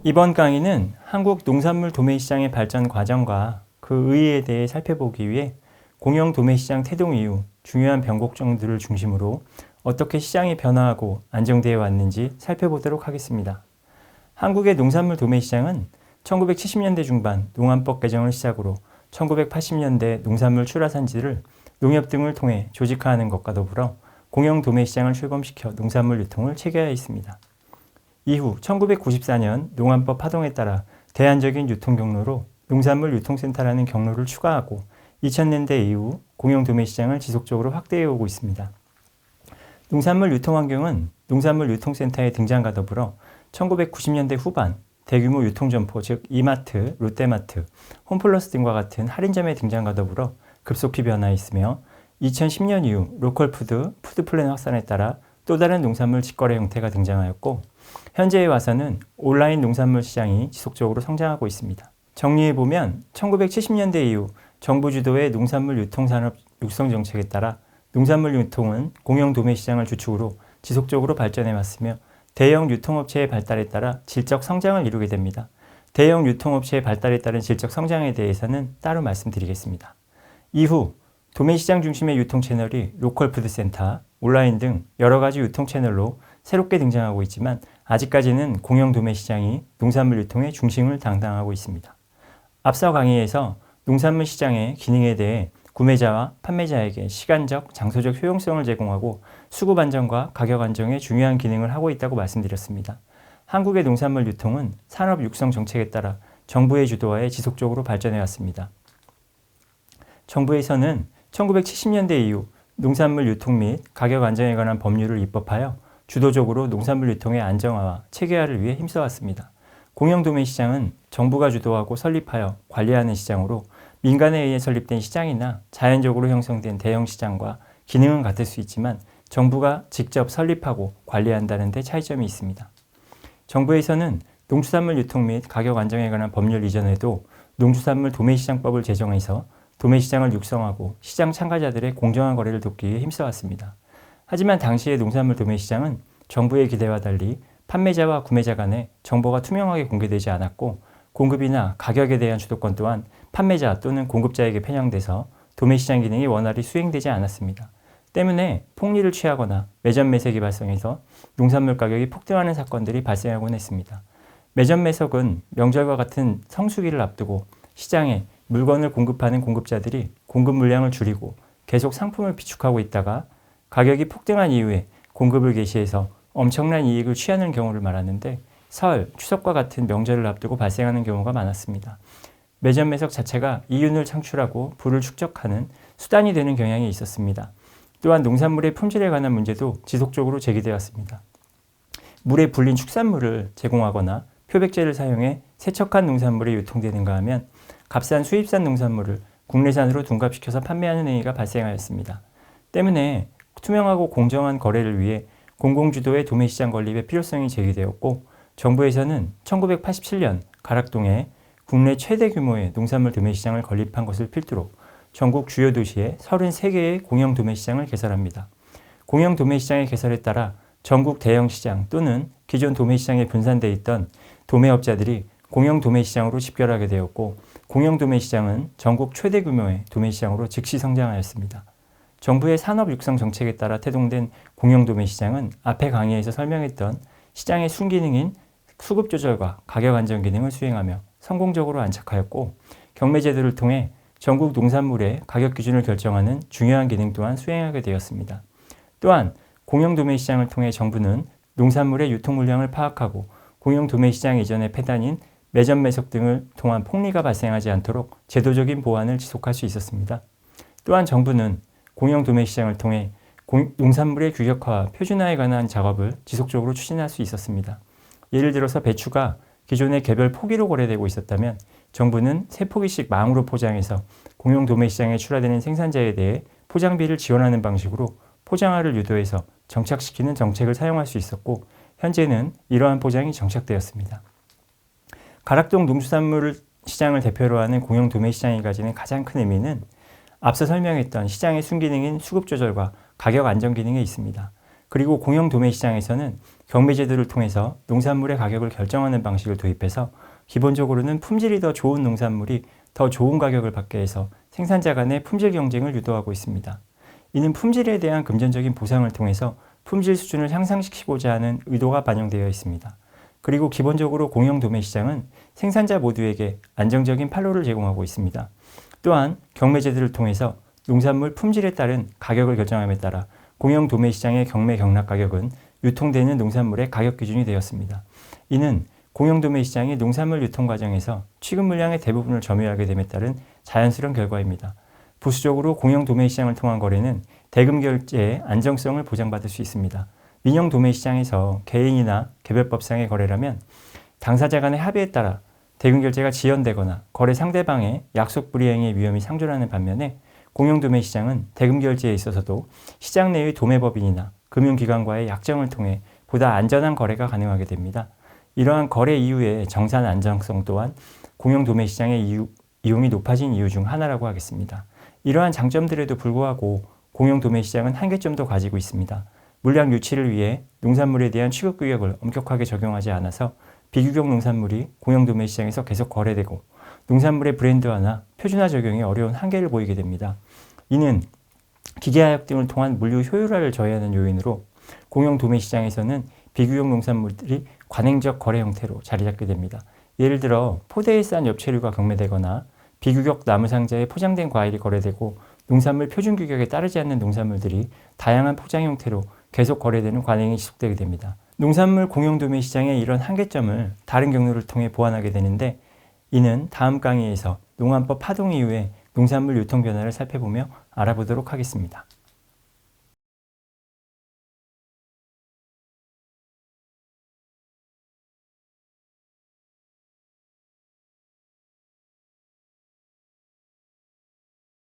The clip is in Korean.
이번 강의는 한국 농산물 도매시장의 발전 과정과 그 의의에 대해 살펴보기 위해 공영 도매시장 태동 이후 중요한 변곡점들을 중심으로 어떻게 시장이 변화하고 안정되어 왔는지 살펴보도록 하겠습니다. 한국의 농산물 도매시장은 1970년대 중반 농안법 개정을 시작으로 1980년대 농산물 출하산지를 농협 등을 통해 조직화하는 것과 더불어 공영 도매시장을 출범시켜 농산물 유통을 체계화했습니다. 이후 1994년 농안법 파동에 따라 대안적인 유통 경로로 농산물 유통센터라는 경로를 추가하고 2000년대 이후 공영 도매시장을 지속적으로 확대해 오고 있습니다. 농산물 유통 환경은 농산물 유통센터의 등장과 더불어 1990년대 후반 대규모 유통점포 즉 이마트, 롯데마트, 홈플러스 등과 같은 할인점의 등장과 더불어 급속히 변화했으며 2010년 이후 로컬푸드, 푸드플랜 확산에 따라 또 다른 농산물 직거래 형태가 등장하였고 현재에 와서는 온라인 농산물 시장이 지속적으로 성장하고 있습니다. 정리해보면 1970년대 이후 정부 주도의 농산물 유통산업 육성 정책에 따라 농산물 유통은 공영 도매시장을 주축으로 지속적으로 발전해 왔으며 대형 유통업체의 발달에 따라 질적 성장을 이루게 됩니다. 대형 유통업체의 발달에 따른 질적 성장에 대해서는 따로 말씀드리겠습니다. 이후 도매시장 중심의 유통 채널이 로컬푸드센터, 온라인 등 여러 가지 유통 채널로 새롭게 등장하고 있지만 아직까지는 공영 도매시장이 농산물 유통의 중심을 담당하고 있습니다. 앞서 강의에서 농산물 시장의 기능에 대해 구매자와 판매자에게 시간적, 장소적 효용성을 제공하고 수급 안정과 가격 안정에 중요한 기능을 하고 있다고 말씀드렸습니다. 한국의 농산물 유통은 산업 육성 정책에 따라 정부의 주도하에 지속적으로 발전해 왔습니다. 정부에서는 1970년대 이후 농산물 유통 및 가격 안정에 관한 법률을 입법하여 주도적으로 농산물 유통의 안정화와 체계화를 위해 힘써왔습니다. 공영 도매시장은 정부가 주도하고 설립하여 관리하는 시장으로 민간에 의해 설립된 시장이나 자연적으로 형성된 대형 시장과 기능은 같을 수 있지만 정부가 직접 설립하고 관리한다는 데 차이점이 있습니다. 정부에서는 농수산물 유통 및 가격 안정에 관한 법률 이전에도 농수산물 도매시장법을 제정해서 도매시장을 육성하고 시장 참가자들의 공정한 거래를 돕기 위해 힘써왔습니다. 하지만 당시의 농산물 도매시장은 정부의 기대와 달리 판매자와 구매자 간에 정보가 투명하게 공개되지 않았고 공급이나 가격에 대한 주도권 또한 판매자 또는 공급자에게 편향돼서 도매시장 기능이 원활히 수행되지 않았습니다. 때문에 폭리를 취하거나 매점 매색이 발생해서 농산물 가격이 폭등하는 사건들이 발생하곤 했습니다. 매점 매석은 명절과 같은 성수기를 앞두고 시장에 물건을 공급하는 공급자들이 공급 물량을 줄이고 계속 상품을 비축하고 있다가 가격이 폭등한 이후에 공급을 개시해서 엄청난 이익을 취하는 경우를 말하는데 설, 추석과 같은 명절을 앞두고 발생하는 경우가 많았습니다. 매점 매석 자체가 이윤을 창출하고 부를 축적하는 수단이 되는 경향이 있었습니다. 또한 농산물의 품질에 관한 문제도 지속적으로 제기되었습니다. 물에 불린 축산물을 제공하거나 표백제를 사용해 세척한 농산물이 유통되는가 하면 값싼 수입산 농산물을 국내산으로 둔갑시켜서 판매하는 행위가 발생하였습니다. 때문에 투명하고 공정한 거래를 위해 공공주도의 도매시장 건립의 필요성이 제기되었고 정부에서는 1987년 가락동에 국내 최대 규모의 농산물 도매시장을 건립한 것을 필두로 전국 주요 도시에 33개의 공영 도매시장을 개설합니다. 공영 도매시장의 개설에 따라 전국 대형시장 또는 기존 도매시장에 분산되어 있던 도매업자들이 공영 도매시장으로 집결하게 되었고 공영 도매시장은 전국 최대 규모의 도매시장으로 즉시 성장하였습니다. 정부의 산업 육성 정책에 따라 태동된 공영 도매시장은 앞에 강의에서 설명했던 시장의 순기능인 수급 조절과 가격 안정 기능을 수행하며 성공적으로 안착하였고 경매제도를 통해 전국 농산물의 가격 기준을 결정하는 중요한 기능 또한 수행하게 되었습니다. 또한 공영 도매시장을 통해 정부는 농산물의 유통 물량을 파악하고 공영 도매시장 이전의 폐단인 매점 매석 등을 통한 폭리가 발생하지 않도록 제도적인 보완을 지속할 수 있었습니다. 또한 정부는 공영 도매시장을 통해 농산물의 규격화와 표준화에 관한 작업을 지속적으로 추진할 수 있었습니다. 예를 들어서 배추가 기존의 개별 포기로 거래되고 있었다면 정부는 3포기씩 망으로 포장해서 공영 도매시장에 출하되는 생산자에 대해 포장비를 지원하는 방식으로 포장화를 유도해서 정착시키는 정책을 사용할 수 있었고 현재는 이러한 포장이 정착되었습니다. 가락동 농수산물 시장을 대표로 하는 공영 도매시장이 가지는 가장 큰 의미는 앞서 설명했던 시장의 순기능인 수급 조절과 가격 안정 기능에 있습니다. 그리고 공영도매시장에서는 경매제도를 통해서 농산물의 가격을 결정하는 방식을 도입해서 기본적으로는 품질이 더 좋은 농산물이 더 좋은 가격을 받게 해서 생산자 간의 품질 경쟁을 유도하고 있습니다. 이는 품질에 대한 금전적인 보상을 통해서 품질 수준을 향상시키고자 하는 의도가 반영되어 있습니다. 그리고 기본적으로 공영도매시장은 생산자 모두에게 안정적인 판로를 제공하고 있습니다. 또한 경매제도를 통해서 농산물 품질에 따른 가격을 결정함에 따라 공영도매시장의 경매 경락 가격은 유통되는 농산물의 가격 기준이 되었습니다. 이는 공영도매시장이 농산물 유통 과정에서 취급 물량의 대부분을 점유하게 됨에 따른 자연스러운 결과입니다. 부수적으로 공영도매시장을 통한 거래는 대금 결제의 안정성을 보장받을 수 있습니다. 민영도매시장에서 개인이나 개별법상의 거래라면 당사자 간의 합의에 따라 대금 결제가 지연되거나 거래 상대방의 약속 불이행의 위험이 상존하는 반면에 공영도매시장은 대금 결제에 있어서도 시장 내의 도매법인이나 금융기관과의 약정을 통해 보다 안전한 거래가 가능하게 됩니다. 이러한 거래 이후의 정산 안정성 또한 공영도매시장의 이용이 높아진 이유 중 하나라고 하겠습니다. 이러한 장점들에도 불구하고 공영도매시장은 한계점도 가지고 있습니다. 물량 유치를 위해 농산물에 대한 취급 규격을 엄격하게 적용하지 않아서 비규격 농산물이 공영도매시장에서 계속 거래되고 농산물의 브랜드화나 표준화 적용에 어려운 한계를 보이게 됩니다. 이는 기계화약 등을 통한 물류 효율화를 저해하는 요인으로 공영도매시장에서는 비규격 농산물들이 관행적 거래 형태로 자리 잡게 됩니다. 예를 들어 포대에 싼 엽채류가 경매되거나 비규격 나무상자에 포장된 과일이 거래되고 농산물 표준 규격에 따르지 않는 농산물들이 다양한 포장 형태로 계속 거래되는 관행이 지속되게 됩니다. 농산물 공영도매시장의 이런 한계점을 다른 경로를 통해 보완하게 되는데 이는 다음 강의에서 농안법 파동 이후에 농산물 유통 변화를 살펴보며 알아보도록 하겠습니다.